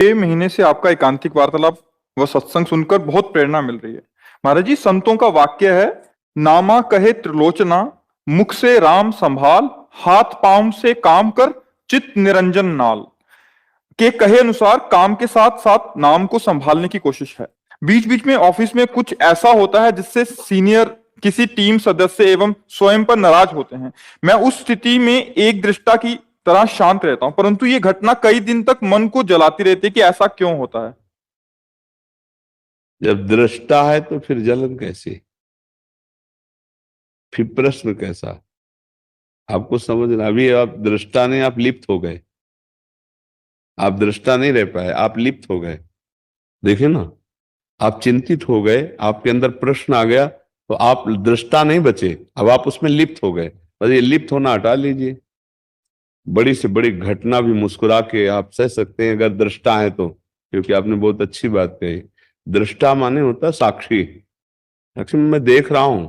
महीने से आपका एकांतिक वार्तालाप व सत्संग सुनकर बहुत प्रेरणा मिल रही है। महाराज जी, संतों का वाक्य है, नामा कहे त्रिलोचना, मुख से राम संभाल, हाथ पांव से काम कर, चित्त निरंजन नाल। के कहे अनुसार काम के साथ साथ नाम को संभालने की कोशिश है। बीच बीच में ऑफिस में कुछ ऐसा होता है जिससे सीनियर किसी टीम सदस्य एवं स्वयं पर नाराज होते हैं। मैं उस स्थिति में एक दृष्टा की तरह शांत रहता हूं, परंतु ये घटना कई दिन तक मन को जलाती रहती है कि ऐसा क्यों होता है। जब दृष्टा है तो फिर जलन कैसी, फिर प्रश्न कैसा? आपको समझना, अभी आप दृष्टा नहीं, आप लिप्त हो गए। आप दृष्टा नहीं रह पाए, आप लिप्त हो गए। देखिए ना, आप चिंतित हो गए, आपके अंदर प्रश्न आ गया, तो आप दृष्टा नहीं बचे, अब आप उसमें लिप्त हो गए। बस ये लिप्त होना हटा लीजिए। बड़ी से बड़ी घटना भी मुस्कुरा के आप सह सकते हैं अगर दृष्टा है तो, क्योंकि आपने बहुत अच्छी बात कही। दृष्टा माने होता है साक्षी। साक्षी मैं देख रहा हूं,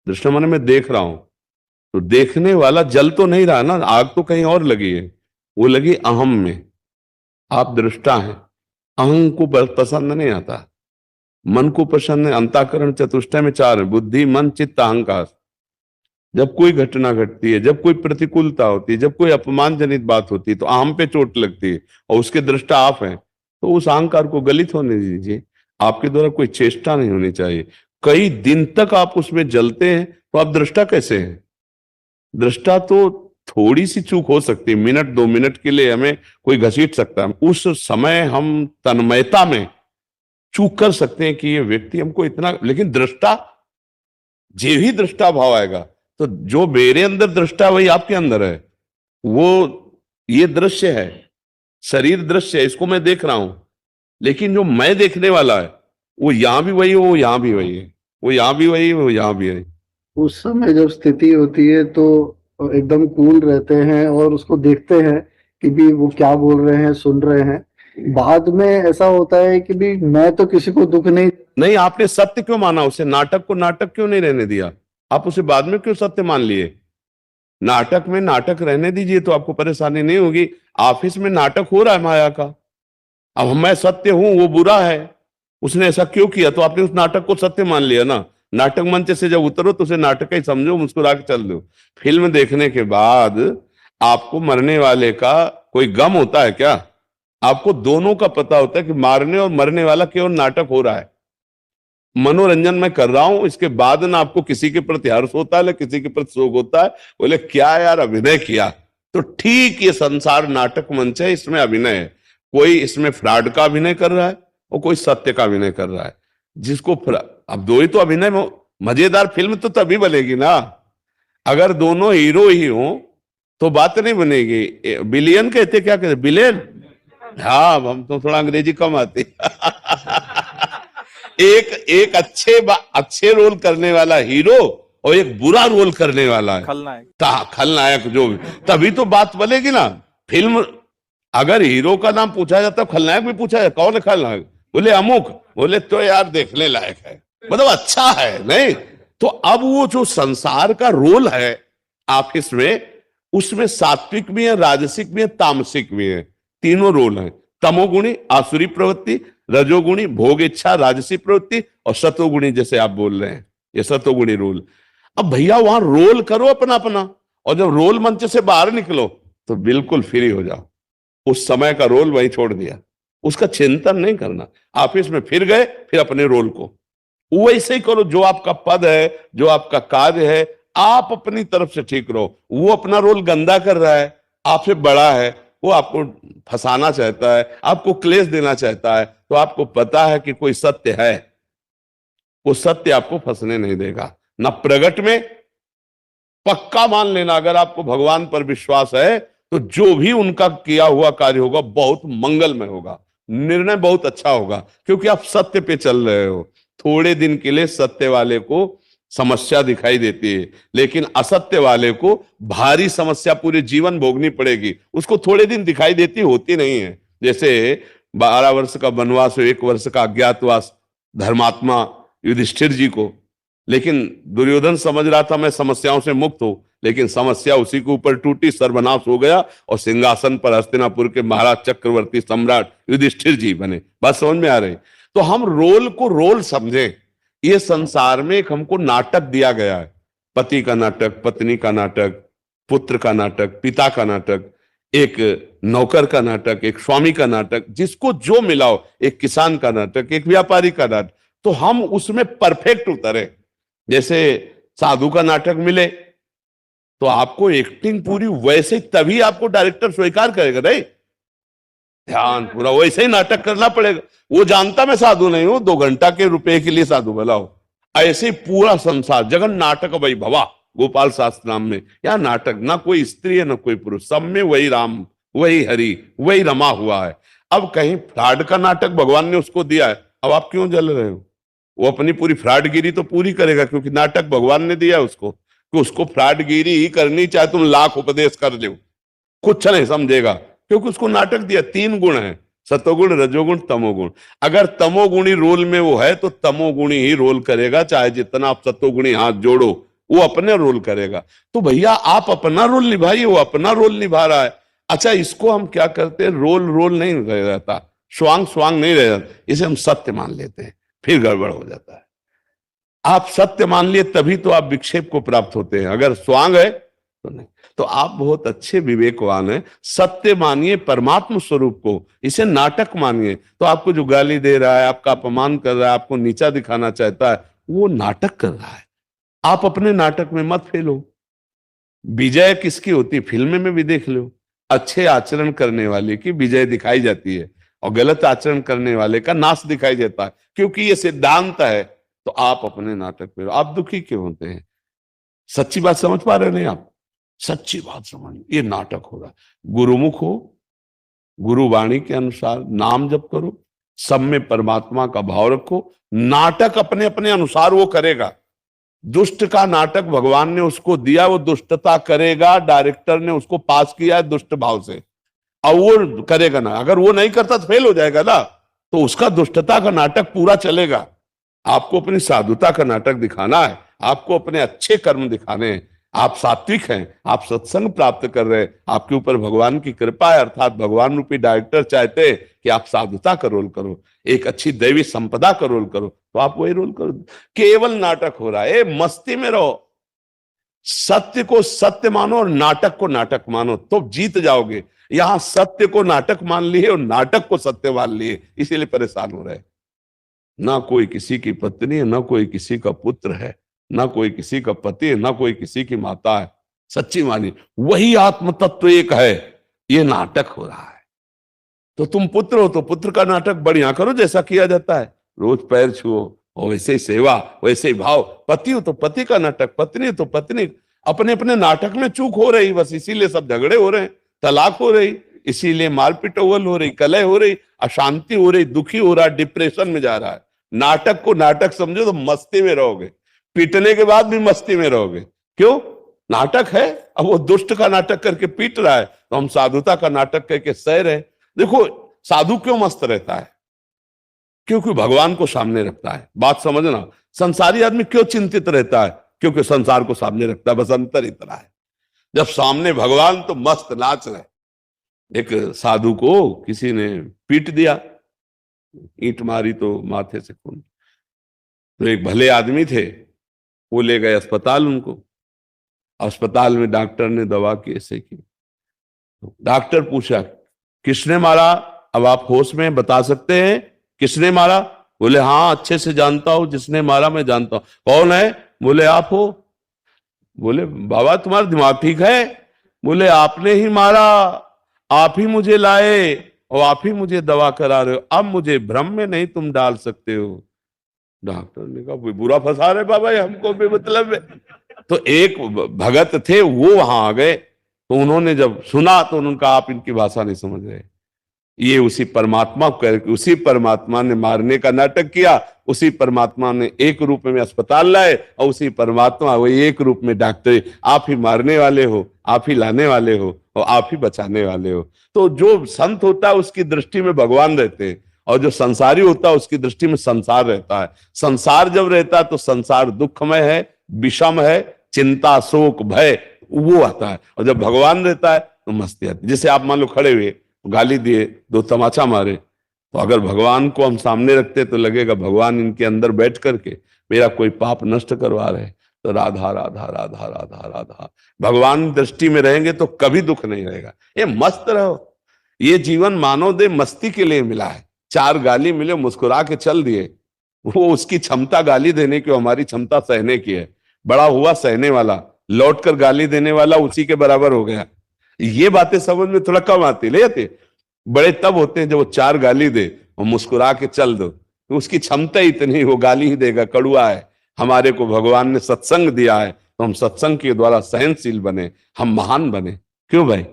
दृष्टा माने मैं देख रहा हूं। तो देखने वाला जल तो नहीं रहा ना, आग तो कहीं और लगी है, वो लगी अहम में। आप दृष्टा हैं, अहम को पसंद नहीं आता, मन को पसंद है। अंतःकरण चतुष्टय में चार है, बुद्धि मन चित्त अहंकार। जब कोई घटना घटती है, जब कोई प्रतिकूलता होती है, जब कोई अपमानजनित बात होती है, तो अहम पे चोट लगती है और उसके दृष्टा आप हैं, तो उस अहंकार को गलित होने दीजिए। आपके द्वारा कोई चेष्टा नहीं होनी चाहिए। कई दिन तक आप उसमें जलते हैं तो आप दृष्टा कैसे हैं? दृष्टा तो थोड़ी सी चूक हो सकती है, मिनट 2 मिनट के लिए हमें कोई घसीट सकता है, उस समय हम तन्मयता में चूक कर सकते हैं कि ये व्यक्ति हमको इतना। लेकिन दृष्टा, जे ही दृष्टा भाव आएगा, तो जो मेरे अंदर दृष्टा वही आपके अंदर है। वो ये दृश्य है, शरीर दृश्य है, इसको मैं देख रहा हूं, लेकिन जो मैं देखने वाला है वो यहां भी वही, वो यहां भी वही है, वो यहां भी वही, वो यहां भी है। उस समय जब स्थिति होती है तो एकदम कूल रहते हैं और उसको देखते हैं कि भी वो क्या बोल रहे हैं, सुन रहे हैं। बाद में ऐसा होता है कि भी मैं तो किसी को दुख नहीं। आपने सत्य क्यों माना? उसे नाटक को नाटक क्यों नहीं रहने दिया? आप उसे बाद में क्यों सत्य मान लिए? नाटक में नाटक रहने दीजिए तो आपको परेशानी नहीं होगी। ऑफिस में नाटक हो रहा है माया का, अब मैं सत्य हूं वो बुरा है, उसने ऐसा क्यों किया, तो आपने उस नाटक को सत्य मान लिया ना। नाटक मंच से जब उतरो तो उसे नाटक ही समझो, मुस्कुरा के चल दो। फिल्म देखने के बाद आपको मरने वाले का कोई गम होता है क्या? आपको दोनों का पता होता है कि मारने और मरने वाला केवल नाटक हो रहा है, मनोरंजन मैं कर रहा हूं। इसके बाद ना आपको किसी के प्रति हर्ष होता है, ना किसी के प्रति शोक होता है। बोले क्या यार अभिनय किया, तो ठीक ये संसार नाटक मंच है, इसमें अभिनय है। कोई इसमें फ्रॉड का अभिनय कर रहा है और कोई सत्य का अभिनय कर रहा है। जिसको अब दो ही तो अभिनय में, मजेदार फिल्म तो तभी बनेगी ना अगर दोनों हीरो ही हो, तो बात नहीं बनेगी। बिलियन कहते, क्या कहते, बिलियन। हाँ, हम तो थोड़ा अंग्रेजी कम आती एक एक अच्छे रोल करने वाला हीरो और एक बुरा रोल करने वाला है खलनायक जो भी, तभी तो बात बनेगी ना फिल्म। अगर हीरो का नाम पूछा जाता है, खलनायक भी पूछा जाता, कौन है खलनायक? बोले अमुक, बोले तो यार देखने लायक है, मतलब अच्छा है नहीं। तो अब वो जो संसार का रोल है ऑफिस में, उसमें सात्विक भी है, राजसिक भी है, तामसिक भी है। तीनों रोल हैं। तमोगुणी आसुरी प्रवृत्ति, रजोगुणी भोग इच्छा राजसी प्रवृत्ति, और सतोगुणी जैसे आप बोल रहे हैं ये सतोगुणी रोल। अब भैया वहां रोल करो अपना अपना, और जब रोल मंच से बाहर निकलो तो बिल्कुल फ्री हो जाओ। उस समय का रोल वहीं छोड़ दिया, उसका चिंतन नहीं करना। ऑफिस में फिर गए, फिर अपने रोल को वैसे ही करो। जो आपका पद है, जो आपका कार्य है, आप अपनी तरफ से ठीक रहो। वो अपना रोल गंदा कर रहा है, आपसे बड़ा है, वो आपको फंसाना चाहता है, आपको क्लेश देना चाहता है, तो आपको पता है कि कोई सत्य है, वो सत्य आपको फंसने नहीं देगा। न प्रगट में पक्का मान लेना, अगर आपको भगवान पर विश्वास है तो जो भी उनका किया हुआ कार्य होगा बहुत मंगलमय होगा, निर्णय बहुत अच्छा होगा, क्योंकि आप सत्य पे चल रहे हो। थोड़े दिन के लिए सत्य वाले को समस्या दिखाई देती है, लेकिन असत्य वाले को भारी समस्या पूरे जीवन भोगनी पड़ेगी। उसको थोड़े दिन दिखाई देती, होती नहीं है। जैसे 12 वर्ष का वनवास और 1 वर्ष का अज्ञातवास धर्मात्मा युधिष्ठिर जी को, लेकिन दुर्योधन समझ रहा था मैं समस्याओं से मुक्त हूं, लेकिन समस्या उसी के ऊपर टूटी, सर्वनाश हो गया और सिंहासन पर हस्तिनापुर के महाराज चक्रवर्ती सम्राट युधिष्ठिर जी बने। बात समझ में आ रही? तो हम रोल को रोल समझें। ये संसार में एक हमको नाटक दिया गया है, पति का नाटक, पत्नी का नाटक, पुत्र का नाटक, पिता का नाटक, एक नौकर का नाटक, एक स्वामी का नाटक, जिसको जो मिला हो, एक किसान का नाटक, एक व्यापारी का नाटक। तो हम उसमें परफेक्ट उतरे। जैसे साधु का नाटक मिले तो आपको एक्टिंग पूरी वैसे, तभी आपको डायरेक्टर स्वीकार करेगा। नहीं, ध्यान पूरा वैसे ही नाटक करना पड़ेगा। वो जानता मैं साधु नहीं हूं, 2 घंटा के रुपए के लिए साधु भला हो। ऐसे ही पूरा संसार जगन नाटक भाई भवा, गोपाल शास्त्र नाम में यहाँ नाटक, ना कोई स्त्री है ना कोई पुरुष, सब में वही राम, वही हरि, वही रमा हुआ है। अब कहीं फ्रॉड का नाटक भगवान ने उसको दिया है, अब आप क्यों जल रहे हो? वो अपनी पूरी फ्रॉडगिरी तो पूरी करेगा, क्योंकि नाटक भगवान ने दिया है उसको, कि उसको फ्रॉडगिरी ही करनी, चाहे तुम लाख उपदेश कर लो, कुछ नहीं समझेगा, क्योंकि उसको नाटक दिया। 3 गुण है, सतोगुण, रजोगुण, तमोगुण। अगर तमोगुणी रोल में वो है तो तमोगुणी ही रोल करेगा, चाहे जितना आप सतोगुणी हाथ जोड़ो, वो अपने रोल करेगा। तो भैया आप अपना रोल निभाइए, वो अपना रोल निभा रहा है। अच्छा, इसको हम क्या करते हैं, रोल रोल नहीं रह जाता, स्वांग स्वांग नहीं रह जाता, इसे हम सत्य मान लेते हैं, फिर गड़बड़ हो जाता है। आप सत्य मान लिए तभी तो आप विक्षेप को प्राप्त होते हैं, अगर स्वांग है तो नहीं। तो आप बहुत अच्छे विवेकवान हैं, सत्य मानिए परमात्मा स्वरूप को, इसे नाटक मानिए। तो आपको जो गाली दे रहा है, आपका अपमान कर रहा है, आपको नीचा दिखाना चाहता है, वो नाटक कर रहा है। आप अपने नाटक में मत फेलो। विजय किसकी होती, फिल्म में भी देख लो, अच्छे आचरण करने वाले की विजय दिखाई जाती है और गलत आचरण करने वाले का नाश दिखाई देता है, क्योंकि ये सिद्धांत है। तो आप अपने नाटक में, आप दुखी क्यों होते हैं? सच्ची बात समझ पा रहे नहीं आप? सच्ची बात समझ, ये नाटक हो रहा है। गुरुमुख हो, गुरुवाणी के अनुसार नाम जप करो, सब में परमात्मा का भाव रखो। नाटक अपने अपने अनुसार वो करेगा। दुष्ट का नाटक भगवान ने उसको दिया, वो दुष्टता करेगा, डायरेक्टर ने उसको पास किया है दुष्ट भाव से, और वो करेगा ना। अगर वो नहीं करता तो फेल हो जाएगा ना, तो उसका दुष्टता का नाटक पूरा चलेगा। आपको अपनी साधुता का नाटक दिखाना है, आपको अपने अच्छे कर्म दिखाने हैं। आप सात्विक हैं, आप सत्संग प्राप्त कर रहे हैं, आपके ऊपर भगवान की कृपा है, अर्थात भगवान रूपी डायरेक्टर चाहते हैं कि आप साधुता का रोल करो, एक अच्छी दैवी संपदा का रोल करो, तो आप वही रोल करो। केवल नाटक हो रहा है, मस्ती में रहो। सत्य को सत्य मानो और नाटक को नाटक मानो, तो जीत जाओगे। यहां सत्य को नाटक मान लिए और नाटक को सत्य मान लिए, इसीलिए परेशान हो रहे। ना कोई किसी की पत्नी है, ना कोई किसी का पुत्र है, ना कोई किसी का पति है, ना कोई किसी की माता है। सच्ची मानी वही आत्म तत्व एक है, ये नाटक हो रहा है। तो तुम पुत्र हो तो पुत्र का नाटक बढ़िया करो, जैसा किया जाता है, रोज पैर छुओ और वैसे ही सेवा, वैसे ही भाव। पति हो तो पति का नाटक, पत्नी हो तो पत्नी। अपने अपने नाटक में चूक हो रही, बस इसीलिए सब झगड़े हो रहे हैं, तलाक हो रही, इसीलिए मारपीट हो रही, कलह हो रही, अशांति हो रही, दुखी हो रहा, डिप्रेशन में जा रहा है। नाटक को नाटक समझो तो मस्ती में रहोगे, पीटने के बाद भी मस्ती में रहोगे। क्यों? नाटक है। अब वो दुष्ट का नाटक करके पीट रहा है, तो हम साधुता का नाटक करके सह रहे। देखो साधु क्यों मस्त रहता है? क्योंकि भगवान को सामने रखता है। बात समझना। संसारी आदमी क्यों चिंतित रहता है? क्योंकि संसार को सामने रखता है, बस अंतर इतना है। जब सामने भगवान तो मस्त नाच रहे। एक साधु को किसी ने पीट दिया, ईंट मारी तो माथे से खून। तो एक भले आदमी थे, वो ले गए अस्पताल। उनको अस्पताल में डॉक्टर ने दवा की, ऐसे की। डॉक्टर पूछा किसने मारा? अब आप होश में बता सकते हैं किसने मारा? बोले हाँ अच्छे से जानता हूं, जिसने मारा मैं जानता हूं। कौन है? बोले आप हो। बोले बाबा तुम्हारा दिमाग ठीक है? बोले आपने ही मारा, आप ही मुझे लाए और आप ही मुझे दवा करा रहे हो, अब मुझे भ्रम में नहीं तुम डाल सकते हो। डॉक्टर ने कहा बुरा फंसा रहे बाबा, ये हमको भी मतलब है। तो एक भगत थे, वो वहां आ गए। तो उन्होंने जब सुना तो उन्होंने कहा आप इनकी भाषा नहीं समझ रहे, ये उसी परमात्मा करके, उसी परमात्मा ने मारने का नाटक किया, उसी परमात्मा ने एक रूप में अस्पताल लाए और उसी परमात्मा वही एक रूप में डॉक्टर। आप ही मारने वाले हो, आप ही लाने वाले हो और आप ही बचाने वाले हो। तो जो संत होता है उसकी दृष्टि में भगवान रहते हैं, और जो संसारी होता है उसकी दृष्टि में संसार रहता है। संसार जब रहता है तो संसार दुखमय है, विषम है, चिंता, शोक, भय वो आता है। और जब भगवान रहता है तो मस्ती आती है। जैसे आप मान लो खड़े हुए, गाली दिए, दो तमाचा मारे, तो अगर भगवान को हम सामने रखते तो लगेगा भगवान इनके अंदर बैठ करके मेरा कोई पाप नष्ट करवा रहे। तो राधा राधा राधा राधा राधा भगवान दृष्टि में रहेंगे तो कभी दुख नहीं रहेगा। ये मस्त रहो। ये जीवन मानव दे मस्ती के लिए मिला है। चार गाली मिले, मुस्कुरा के चल दिए, वो उसकी क्षमता गाली देने की, हमारी क्षमता सहने की है। बड़ा हुआ सहने वाला, लौट कर गाली देने वाला उसी के बराबर हो गया। ये बातें समझ में थोड़ा कम आती, ले जाते। बड़े तब होते हैं जब वो चार गाली दे और मुस्कुरा के चल दो, तो उसकी क्षमता इतनी, वो गाली ही देगा, कड़ुआ है। हमारे को भगवान ने सत्संग दिया है तो हम सत्संग के द्वारा सहनशील बने, हम महान बने। क्यों भाई?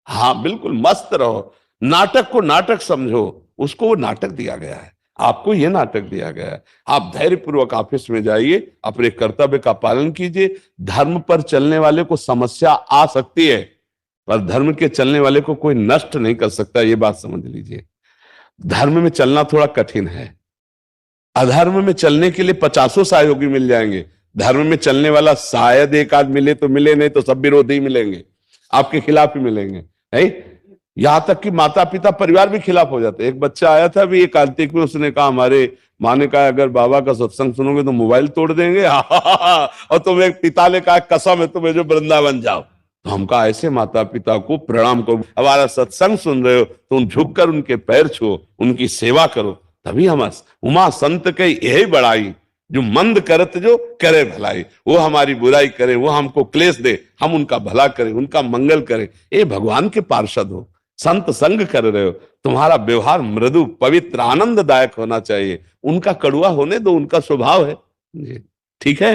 हाँ बिल्कुल, मस्त रहो। नाटक को नाटक समझो, उसको वो नाटक दिया गया है, आपको ये नाटक दिया गया है। आप धैर्यपूर्वक ऑफिस में जाइए, अपने कर्तव्य का पालन कीजिए। धर्म पर चलने वाले को समस्या आ सकती है, पर धर्म के चलने वाले को कोई नष्ट नहीं कर सकता, ये बात समझ लीजिए। धर्म में चलना थोड़ा कठिन है। अधर्म में चलने के लिए 50 सहयोगी मिल जाएंगे, धर्म में चलने वाला शायद एक आध मिले तो मिले, नहीं तो सब विरोधी मिलेंगे, आपके खिलाफ ही मिलेंगे। नहीं, यहां तक कि माता पिता परिवार भी खिलाफ हो जाते। एक बच्चा आया था अभी एक कार्तिक में, उसने कहा हमारे माँ ने कहा अगर बाबा का सत्संग सुनोगे तो मोबाइल तोड़ देंगे। और तुम्हें पिता ने कहा कसम है तुम्हें जो वृंदावन जाओ। तो हम कहा ऐसे माता पिता को प्रणाम करो, हमारा सत्संग सुन रहे हो तो झुककर उनके पैर छुओ, उनकी सेवा करो, तभी हम उमा संत के यही बड़ाई, जो मंद करत जो करे भलाई। वो हमारी बुराई करे, वो हमको क्लेश दे, हम उनका भला करें, उनका मंगल करें। ये भगवान के पार्षद हो, संत संग कर रहे हो, तुम्हारा व्यवहार मृदु पवित्र आनंददायक होना चाहिए। उनका कड़ुआ होने दो, उनका स्वभाव है। ठीक है।